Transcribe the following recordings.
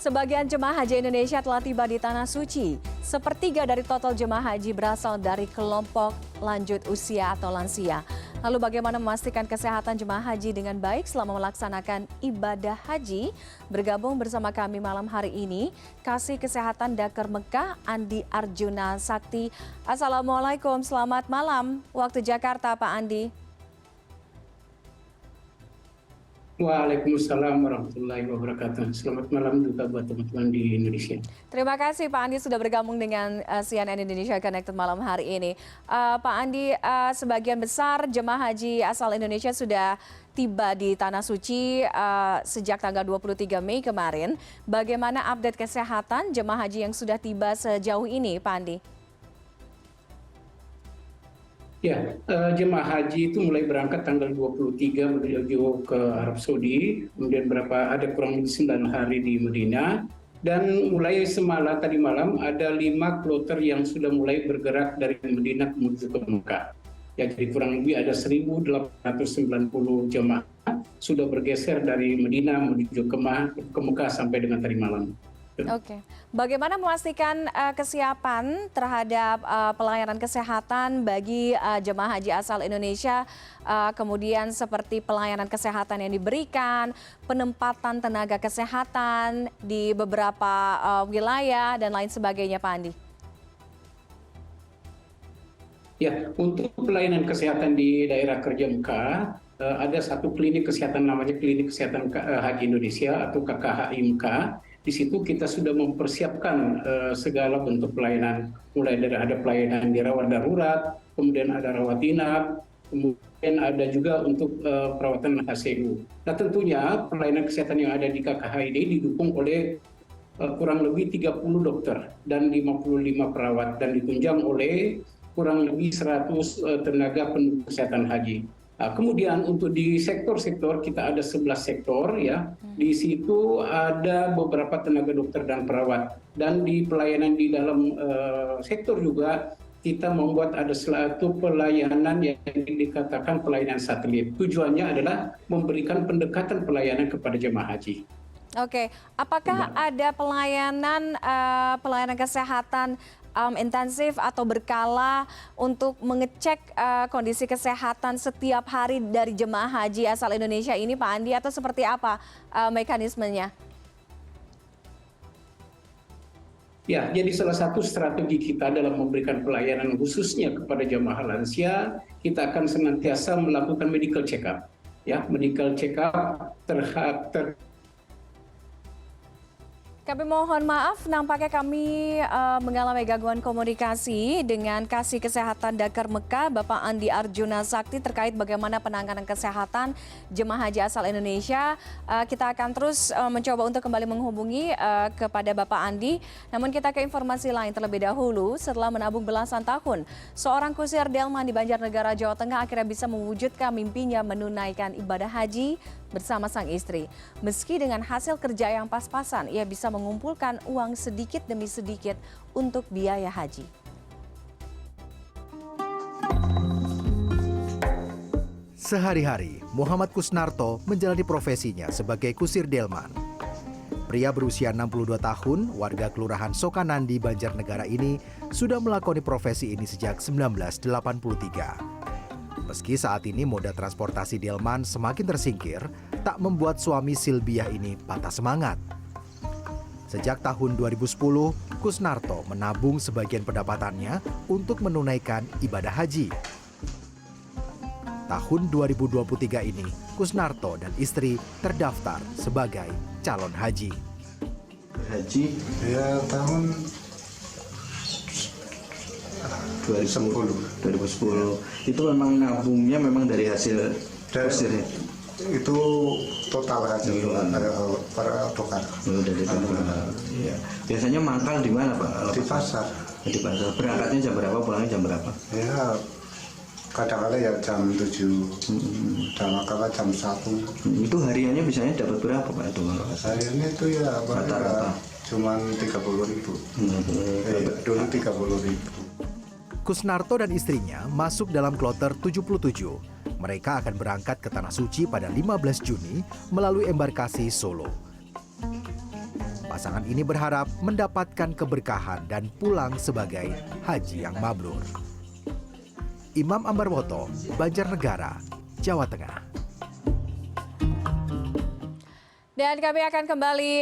Sebagian jemaah haji Indonesia telah tiba di Tanah Suci. Sepertiga dari total jemaah haji berasal dari kelompok lanjut usia atau lansia. Lalu bagaimana memastikan kesehatan jemaah haji dengan baik selama melaksanakan ibadah haji? Bergabung bersama kami malam hari ini, Kasih Kesehatan Dakar Mekah, Andi Arjuna Sakti. Assalamualaikum, selamat malam. Waktu Jakarta, Pak Andi. Waalaikumsalam warahmatullahi wabarakatuh. Selamat malam juga buat teman-teman di Indonesia. Terima kasih Pak Andi sudah bergabung dengan CNN Indonesia Connected malam hari ini. Pak Andi, sebagian besar jemaah haji asal Indonesia sudah tiba di Tanah Suci sejak tanggal 23 Mei kemarin. Bagaimana update kesehatan jemaah haji yang sudah tiba sejauh ini, Pak Andi? Ya, jemaah haji itu mulai berangkat tanggal 23 menuju ke Arab Saudi, kemudian ada kurang lebih 9 hari di Medina, dan mulai tadi malam ada 5 kloter yang sudah mulai bergerak dari Medina menuju ke Mekah. Ya, jadi kurang lebih ada 1.890 jemaah sudah bergeser dari Medina menuju ke Mekah sampai dengan tadi malam. Oke, bagaimana memastikan kesiapan terhadap pelayanan kesehatan bagi jemaah haji asal Indonesia, kemudian seperti pelayanan kesehatan yang diberikan, penempatan tenaga kesehatan di beberapa wilayah dan lain sebagainya, Pak Andi? Ya, untuk pelayanan kesehatan di daerah kerja Mekah, ada satu klinik kesehatan namanya Klinik Kesehatan Haji Indonesia atau KKHI Mekah. Di situ kita sudah mempersiapkan segala bentuk pelayanan, mulai dari ada pelayanan di rawat darurat, kemudian ada rawat inap, kemudian ada juga untuk perawatan HCU. Nah, tentunya pelayanan kesehatan yang ada di KKHI ini didukung oleh kurang lebih 30 dokter dan 55 perawat dan ditunjang oleh kurang lebih 100 tenaga pendukung kesehatan haji. Nah, kemudian untuk di sektor-sektor kita ada 11 sektor ya. Di situ ada beberapa tenaga dokter dan perawat. Dan di pelayanan di dalam sektor juga kita membuat ada suatu pelayanan yang dikatakan pelayanan satelit. Tujuannya adalah memberikan pendekatan pelayanan kepada jemaah haji. Oke, apakah ada pelayanan kesehatan intensif atau berkala untuk mengecek kondisi kesehatan setiap hari dari jemaah haji asal Indonesia ini, Pak Andi, atau seperti apa mekanismenya? Ya, jadi salah satu strategi kita dalam memberikan pelayanan khususnya kepada jemaah lansia, kita akan senantiasa melakukan medical check-up. Ya, medical check-up Kami mohon maaf, nampaknya kami mengalami gangguan komunikasi dengan Kasih Kesehatan Dakar Mekah, Bapak Andi Arjuna Sakti, terkait bagaimana penanganan kesehatan jemaah haji asal Indonesia. Kita akan terus mencoba untuk kembali menghubungi kepada Bapak Andi. Namun kita ke informasi lain terlebih dahulu. Setelah menabung belasan tahun, seorang kusir delman di Banjarnegara, Jawa Tengah akhirnya bisa mewujudkan mimpinya menunaikan ibadah haji bersama sang istri. Meski dengan hasil kerja yang pas-pasan, ia bisa mengumpulkan uang sedikit demi sedikit untuk biaya haji. Sehari-hari, Muhammad Kusnarto menjalani profesinya sebagai kusir delman. Pria berusia 62 tahun, warga Kelurahan Sokanandi, Banjarnegara ini sudah melakoni profesi ini sejak 1983. Meski saat ini moda transportasi delman semakin tersingkir, tak membuat suami Silbiah ini patah semangat. Sejak tahun 2010, Kusnarto menabung sebagian pendapatannya untuk menunaikan ibadah haji. Tahun 2023 ini, Kusnarto dan istri terdaftar sebagai calon haji. Haji ya tahun 2010 itu memang nabungnya memang dari hasil kusir itu total haji para dokter. Dari ya. Biasanya mangkal di mana, Pak? Di pasar. Di pasar. Berangkatnya jam berapa, pulangnya jam berapa? Ya kadang-kadang ya jam 7, kadang-kadang jam 1. Itu hariannya biasanya dapat berapa, Pak? Hariannya itu ya rata-rata cuman 30.000. Dulu 30.000. Kusnarto dan istrinya masuk dalam kloter 77. Mereka akan berangkat ke Tanah Suci pada 15 Juni melalui embarkasi Solo. Pasangan ini berharap mendapatkan keberkahan dan pulang sebagai haji yang mabrur. Imam Ambarwoto, Banjarnegara, Jawa Tengah. Dan kami akan kembali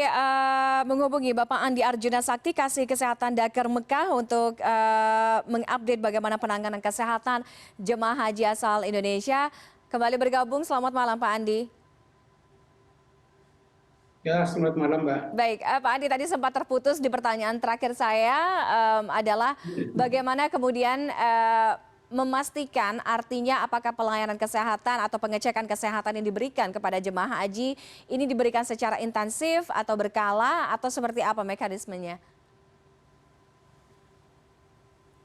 menghubungi Bapak Andi Arjuna Sakti, Kasih Kesehatan Dakar Mekah untuk mengupdate bagaimana penanganan kesehatan jemaah haji asal Indonesia. Kembali bergabung, selamat malam Pak Andi. Ya, selamat malam, Mbak. Baik, Pak Andi tadi sempat terputus di pertanyaan terakhir saya adalah bagaimana kemudian memastikan artinya apakah pelayanan kesehatan atau pengecekan kesehatan yang diberikan kepada jemaah haji ini diberikan secara intensif atau berkala atau seperti apa mekanismenya?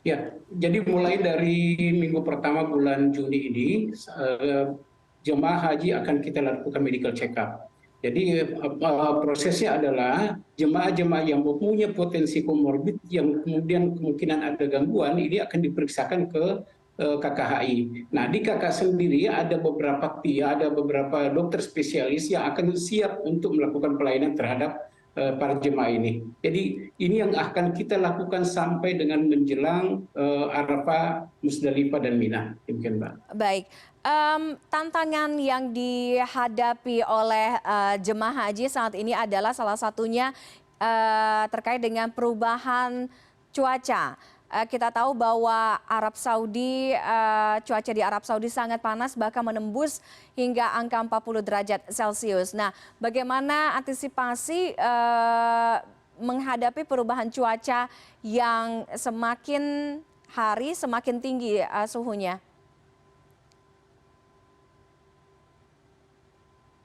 Ya, jadi mulai dari minggu pertama bulan Juni ini, jemaah haji akan kita lakukan medical check-up. Jadi prosesnya adalah jemaah-jemaah yang mempunyai potensi komorbid yang kemudian kemungkinan ada gangguan, ini akan diperiksakan ke KKHI. Nah, di KK sendiri ada beberapa dokter spesialis yang akan siap untuk melakukan pelayanan terhadap para jemaah ini. Jadi ini yang akan kita lakukan sampai dengan menjelang Arafah, Musdalifah dan Mina. Demikian, Mbak. Baik, tantangan yang dihadapi oleh jemaah haji saat ini adalah salah satunya terkait dengan perubahan cuaca. Kita tahu bahwa Arab Saudi, cuaca di Arab Saudi sangat panas, bahkan menembus hingga angka 40 derajat Celcius. Nah, bagaimana antisipasi menghadapi perubahan cuaca yang semakin hari semakin tinggi suhunya?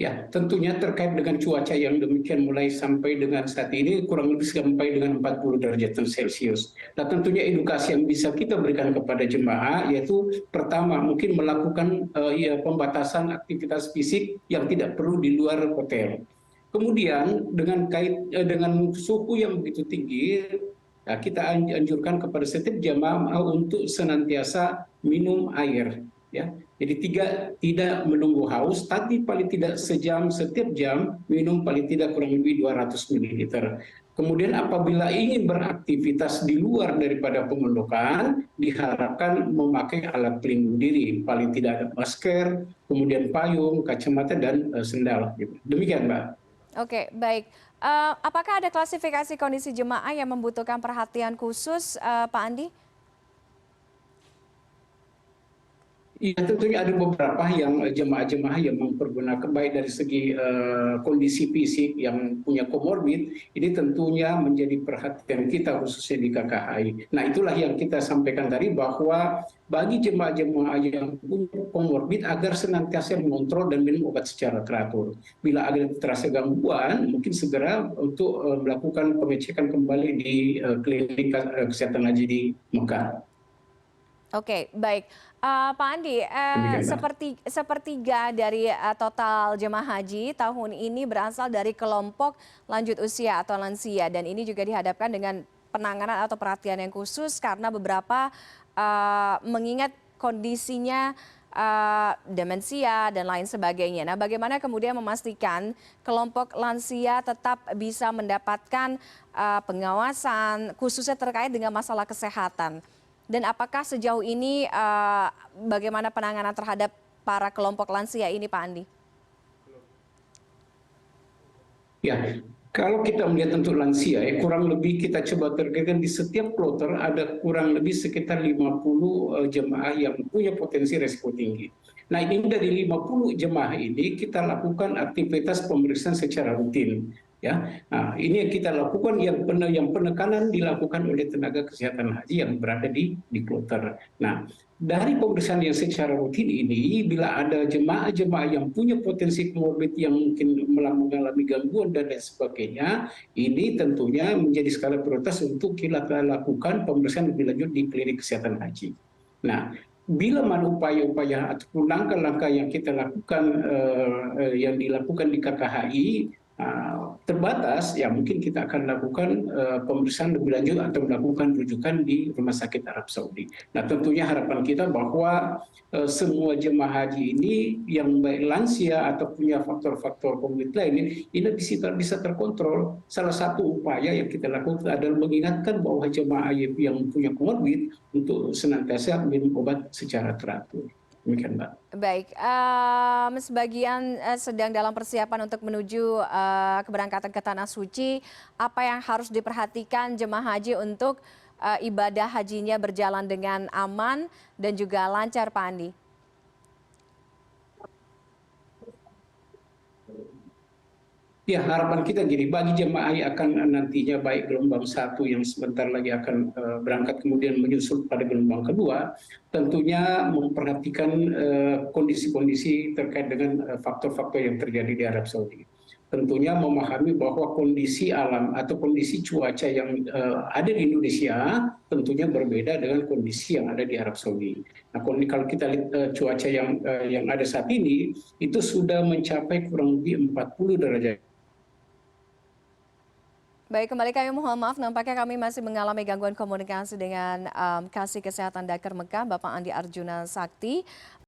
Ya, tentunya terkait dengan cuaca yang demikian mulai sampai dengan saat ini kurang lebih sampai dengan 40 derajat Celcius. Nah, tentunya edukasi yang bisa kita berikan kepada jemaah yaitu pertama mungkin melakukan pembatasan aktivitas fisik yang tidak perlu di luar hotel. Kemudian dengan suhu yang begitu tinggi, ya, kita anjurkan kepada setiap jemaah untuk senantiasa minum air. Ya, jadi tidak menunggu haus, tapi paling tidak setiap jam minum paling tidak kurang lebih 200 ml. Kemudian apabila ingin beraktivitas di luar daripada pemondokan, diharapkan memakai alat pelindung diri, paling tidak ada masker, kemudian payung, kacamata dan sendal. Demikian, Mbak. Oke, baik. Apakah ada klasifikasi kondisi jemaah yang membutuhkan perhatian khusus, Pak Andi? Ya, tentunya ada beberapa yang jemaah-jemaah yang mempergunakan baik dari segi kondisi fisik yang punya komorbid, ini tentunya menjadi perhatian kita khususnya di KKHI. Nah, itulah yang kita sampaikan tadi bahwa bagi jemaah-jemaah yang punya komorbid agar senantiasa mengontrol dan minum obat secara teratur. Bila ada terasa gangguan, mungkin segera untuk melakukan pengecekan kembali di klinik kesehatan haji di Mekah. Oke, baik. Pak Andi, sepertiga dari total jemaah haji tahun ini berasal dari kelompok lanjut usia atau lansia. Dan ini juga dihadapkan dengan penanganan atau perhatian yang khusus karena beberapa mengingat kondisinya demensia dan lain sebagainya. Nah, bagaimana kemudian memastikan kelompok lansia tetap bisa mendapatkan pengawasan khususnya terkait dengan masalah kesehatan? Dan apakah sejauh ini bagaimana penanganan terhadap para kelompok lansia ini, Pak Andi? Ya, kalau kita melihat untuk lansia, kurang lebih kita coba targetkan di setiap kloter ada kurang lebih sekitar 50 jemaah yang punya potensi risiko tinggi. Nah, ini dari 50 jemaah ini kita lakukan aktivitas pemeriksaan secara rutin. Ya, nah, ini yang kita lakukan yang penekanan dilakukan oleh tenaga kesehatan haji yang berada di kloter. Nah, dari pemeriksaan yang secara rutin ini, bila ada jemaah-jemaah yang punya potensi komorbid yang mungkin mengalami gangguan dan lain sebagainya, ini tentunya menjadi skala prioritas untuk kita lakukan pemeriksaan lebih lanjut di klinik kesehatan haji. Nah, bila mana upaya-upaya ataupun langkah-langkah yang kita lakukan yang dilakukan di KKHI terbatas, ya mungkin kita akan lakukan pemeriksaan lebih lanjut atau melakukan rujukan di Rumah Sakit Arab Saudi. Nah, tentunya harapan kita bahwa semua jemaah haji ini yang baik lansia atau punya faktor-faktor komorbid lain ini bisa terkontrol. Salah satu upaya yang kita lakukan adalah mengingatkan bahwa jemaah haji yang punya komorbid untuk senantiasa minum obat secara teratur. Demikian, Mbak. Baik, sebagian sedang dalam persiapan untuk menuju keberangkatan ke Tanah Suci. Apa yang harus diperhatikan jemaah haji untuk ibadah hajinya berjalan dengan aman dan juga lancar, Pak Andi? Ya, harapan kita gini, bagi jemaah yang akan nantinya baik gelombang 1 yang sebentar lagi akan berangkat kemudian menyusul pada gelombang kedua, tentunya memperhatikan kondisi-kondisi terkait dengan faktor-faktor yang terjadi di Arab Saudi. Tentunya memahami bahwa kondisi alam atau kondisi cuaca yang ada di Indonesia tentunya berbeda dengan kondisi yang ada di Arab Saudi. Nah, kalau kita lihat cuaca yang ada saat ini, itu sudah mencapai kurang lebih 40 derajat. Baik, kembali kami mohon maaf, nampaknya kami masih mengalami gangguan komunikasi dengan Kasih Kesehatan Dakar Mekah, Bapak Andi Arjuna Sakti.